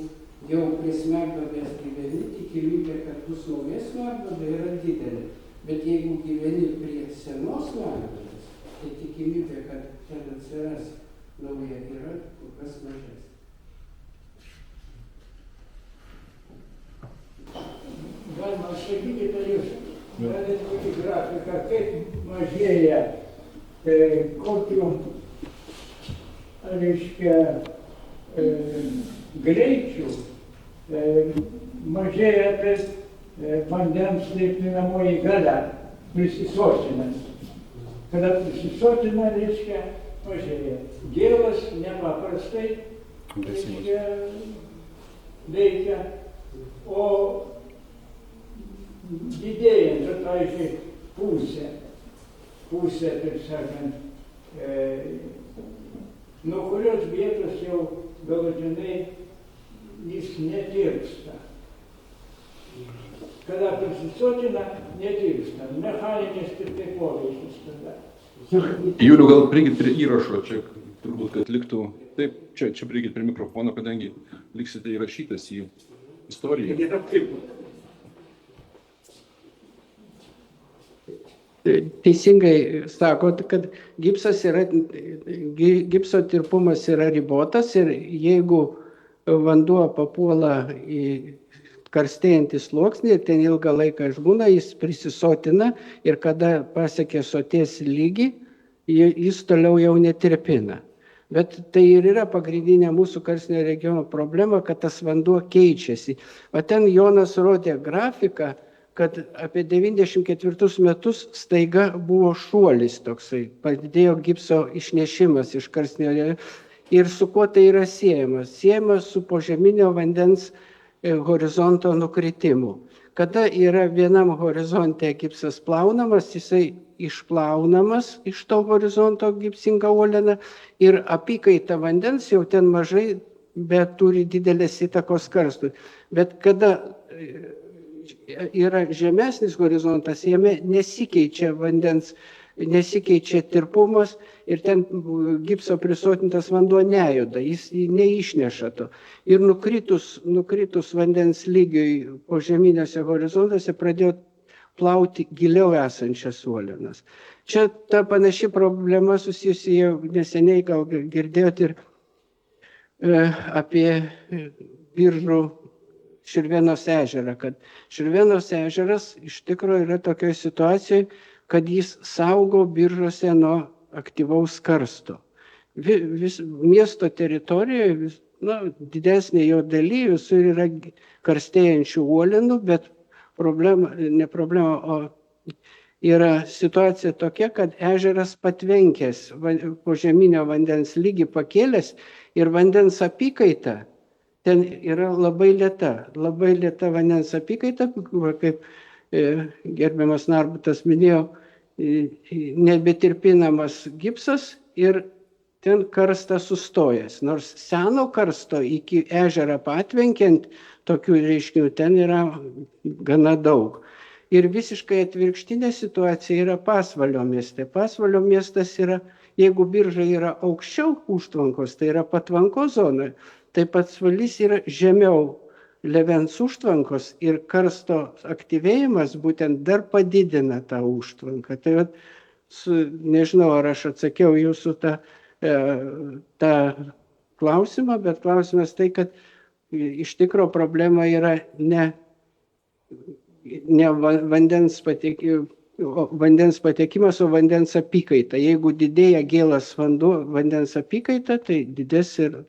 jau prie smegduobės gyveni, tikimybė, kad bus nauja smegduobė yra didelė. Bet jeigu gyveni prie senos smegduobės, tai tikimybė, kad ten atsiras nauja yra kur kas mažesnė. Galima sakykite jūs, galite tokį grafiką, kaip mažėja, kokiu, reiškia, greičiu mažėja vandens laiptinamoji galia prisisotinant. Kada prisisotina, reiškia, mažėja. Gėlas nepaprastai, reiškia, veikia, o didėjant, pavyzdžiui, pusė, taip sakant, nuo kurios vietos jau galutinai jis netirpsta. Kada prisisotina, netirpsta. Mechaninis tik tai poveikis tada. Juliu, gal prieikit prie įrašo, čia turbūt, kad liktų. Taip, čia prieikit prie mikrofono, kadangi liksite įrašytas į istoriją. Teisingai sakot, kad gipso tirpumas yra ribotas ir jeigu vanduo papuola į karstėjantį sluoksnį ir ten ilgą laiką išbūna, jis prisisotina ir kada pasiekia soties lygį, jis toliau jau netirpina. Bet tai ir yra pagrindinė mūsų karstinio regiono problema, kad tas vanduo keičiasi. O ten Jonas rodė grafiką, kad apie 94 metus staiga buvo šuolis toksai, padidėjo gipso išnešimas iš karstinio regiono. Ir su kuo tai yra siejamas? Siejamas su požeminio vandens horizonto nukritimu. Kada yra vienam horizonte gipsas plaunamas, jisai išplaunamas iš to horizonto gipsinga uoliena ir apykaita vandens jau ten mažai, bet turi didelės įtakos karstui. Bet kada yra žemesnis horizontas, jame nesikeičia vandens nesikeičia tirpumas ir ten gipso prisotintas vanduo nejuda, jis neišneša to. Ir nukritus vandens lygiui požeminiuose horizontuose pradėjo plauti giliau esančias uolienas. Čia ta panaši problema susijusi jau neseniai, gal girdėjot ir apie Biržų Širvėnos ežerą, kad Širvėnos ežeras iš tikrųjų yra tokioje situacijoje, kad jis saugo Biržuose nuo aktyvaus karsto. Miesto teritorijoje, didesnė jo daly, visur yra karstėjančių uolienų, bet yra situacija tokia, kad ežeras patvenkęs, požeminio vandens lygį pakėlęs ir vandens apykaita ten yra labai lėta vandens apykaita, kaip gerbiamas Narbutas minėjo, nebetirpinamas gipsas ir ten karstas sustojęs. Nors seno karsto iki ežerą patvenkiant tokių reiškinių ten yra gana daug. Ir visiškai atvirkštinė situacija yra Pasvalio mieste. Pasvalio miestas yra, jeigu Birža yra aukščiau užtvankos, tai yra patvankos zonoje, tai Pasvalys yra žemiau Levens užtvankos ir karsto aktyvėjimas būtent dar padidina tą užtvanką. Tai nežinau, ar aš atsakiau jūsų tą klausimą, bet klausimas tai, kad iš tikro problema yra ne vandens patekimas, o vandens apykaita. Jeigu didėja gėlas vandens apykaita, tai didės ir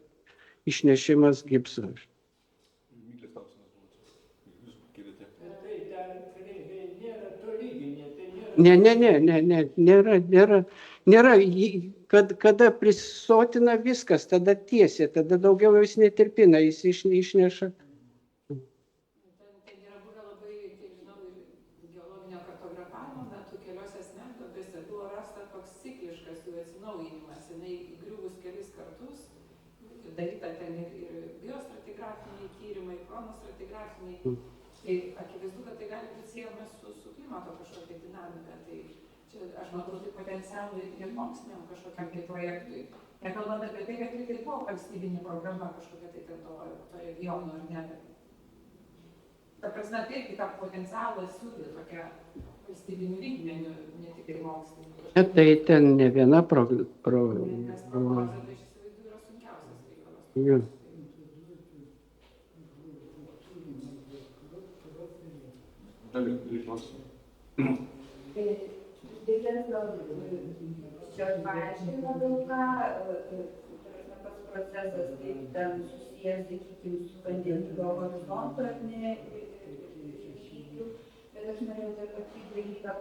išnešimas gipso. Nėra. Kada prisotina viskas, tada tiesia, tada daugiau jis netirpina, jis išneša. Ten yra buvę labai, kiek žinau, geologinio kartografavimo metu keliose smegduobėse buvo rasta toks cikliškas jų atsinaujinimas. Jinai įgriuvus kelis kartus, daryta ten ir biostratigrafiniai tyrimai, chronostratigrafiniai. Tai akivaizdu, kad tai gali būti siejama su klimato kažkokia dinamika. Tai čia aš matau tai potencialų ir moksliniam kažkokiam tai projektui. Nekalbant apie tai, kad tai buvo valstybinė programa kažkokia tai ten to regiono ar ne. Ta prasme, tai irgi tą potencialą siūlė tokia valstybinių lygmenių, ne tik ir mokslinių. Tai ten ne viena Nes prognozė, tai iš įsivaizduoju, yra sunkiausias reikalas. Čia paaiškina daug ką, pats procesas kaip ten susijęs, sakykime, su vandenyno horizontu ar ne, lygiu. Bet aš norėjau dar tokį dalyką,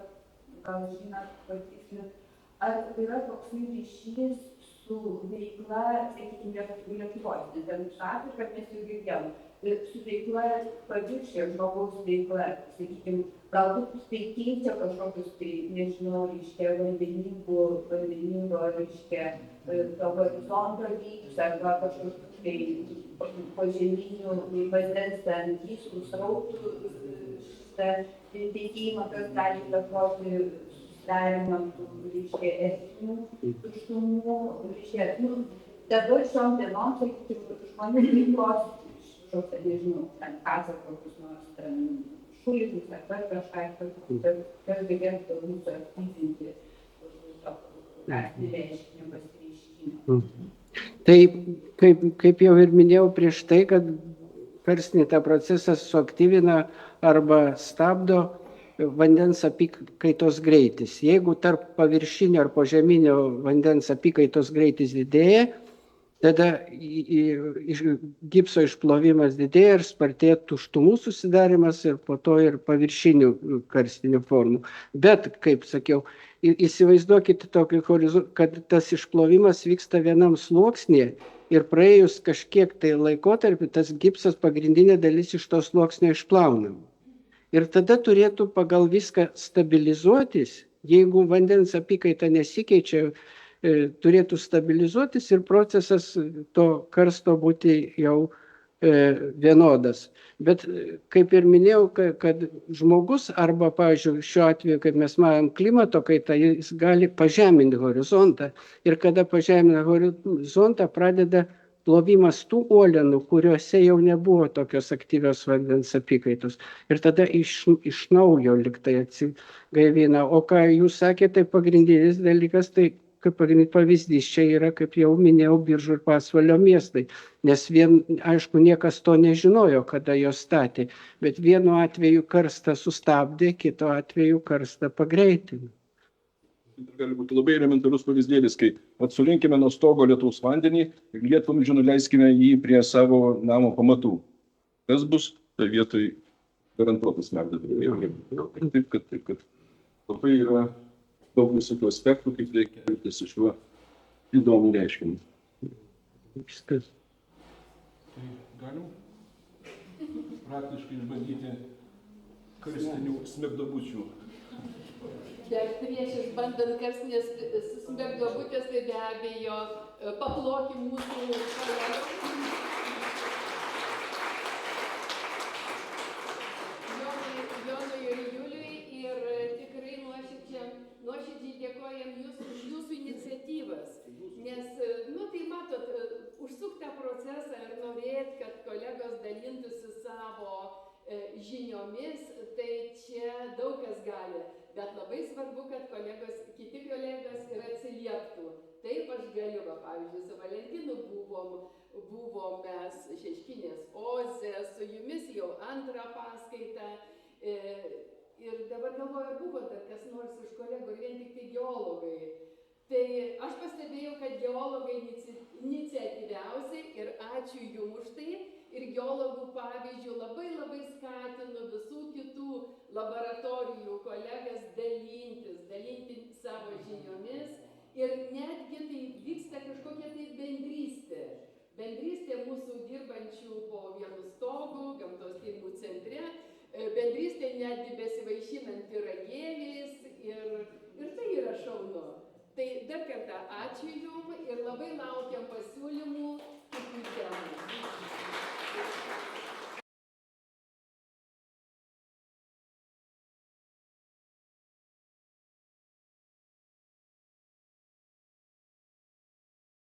gal žinot, patikslinti. Ar yra toksai ryšys su veikla, sakykime, Lietuvos, nes ten šatai, kad mes jau girdėjom, su veikla paviršė žmogaus veikla, sakykime, galbūt tai keičia kažkokius, tai nežinau, reiškia vandeningo, reiškia, to horizonto lygius, arba kažkokius tai požeminių vandens ten gysų srautų, tekėjimą, kas gali įtakoti susidarymą tų, reiškia, esminių tuštumų, reiškia, dabar šiom dienom, sakykime, žmonių veiklos, nežinau, ten kasa kokius nors ten šulikus ar kažką, kas galėtų mūsų aktyvinti reiškinio pasireiškimą. Tai, kaip jau ir minėjau prieš tai, kad karstinį tą procesą suaktyvina arba stabdo vandens apykaitos greitis. Jeigu tarp paviršinio ar požeminio vandens apykaitos greitis didėja, tada gipso išplovimas didėja ir spartėja tuštumų susidarimas ir po to ir paviršinių karstinių formų. Bet, kaip sakiau, įsivaizduokite tokį horizontą, kad tas išplovimas vyksta vienam sluoksnyje ir praėjus kažkiek tai laikotarpį tas gipsas pagrindinė dalis iš to sluoksnio išplaunama. Ir tada turėtų pagal viską stabilizuotis, jeigu vandens apykaita nesikeičia, turėtų stabilizuotis ir procesas to karsto būti jau vienodas. Bet kaip ir minėjau, kad žmogus arba, pavyzdžiui, šiuo atveju, kaip mes matom klimato kaitą, jis gali pažeminti horizontą. Ir kada pažemina horizontą, pradeda plovimas tų uolienų, kuriuose jau nebuvo tokios aktyvios vandens apykaitos. Ir tada iš naujo liktai atsigaivina. O ką jūs sakėte, tai pagrindinis dalykas, tai kaip pagrindinis pavyzdys čia yra, kaip jau minėjau, Biržų ir Pasvalio miestai. Nes aišku, niekas to nežinojo, kada jos statė, bet vienu atveju karstą sustabdė, kito atveju karstą pagreitino. Gali būti labai elementarus pavyzdėlis, kai sulinkime nuo stogo lietaus vandenį ir lietvamzdžiu nuleiskime jį prie savo namo pamatų. Kas bus, tai vietoj garantuotas smegduobė. Taip, kad labai yra daug visokių aspektų, kaip reikia elgtis su šiuo įdomu reiškiniu. Viskas. Tai galim praktiškai išbandyti karstinių smegduobučių. Bet prieš išbandant karstinės smegduobutės, tai be abejo paplokim mūsų Jonui ir Juliui ir tikrai nuoširdžiai dėkojam už jūsų iniciatyvas. Nes, tai matot, užsukt tą procesą ir norėt, kad kolegos dalintųsi savo žiniomis, tai čia daug kas gali. Bet labai svarbu, kad kiti kolegos ir atsilieptų. Taip aš galiu, pavyzdžiui, su Valentinu buvom mes Šeškinės Oze, su jumis jau antrą paskaitą. Ir dabar galvoju, ar buvo dar kas nors iš kolegų, vien tik tai geologai. Tai aš pastebėjau, kad geologai iniciatyviausiai ir ačiū jums už tai. Ir geologų pavyzdžių labai skatinu visų kitų laboratorijų kolegas dalinti savo žiniomis. Ir netgi tai vyksta kažkokia tai bendrystė. Bendrystė mūsų dirbančių po vienu stogu, gamtos tyrimų centre. Bendrystė netgi besivaišinant pyragėliais ir tai yra šaunu. Tai dar kartą ačiū jums ir labai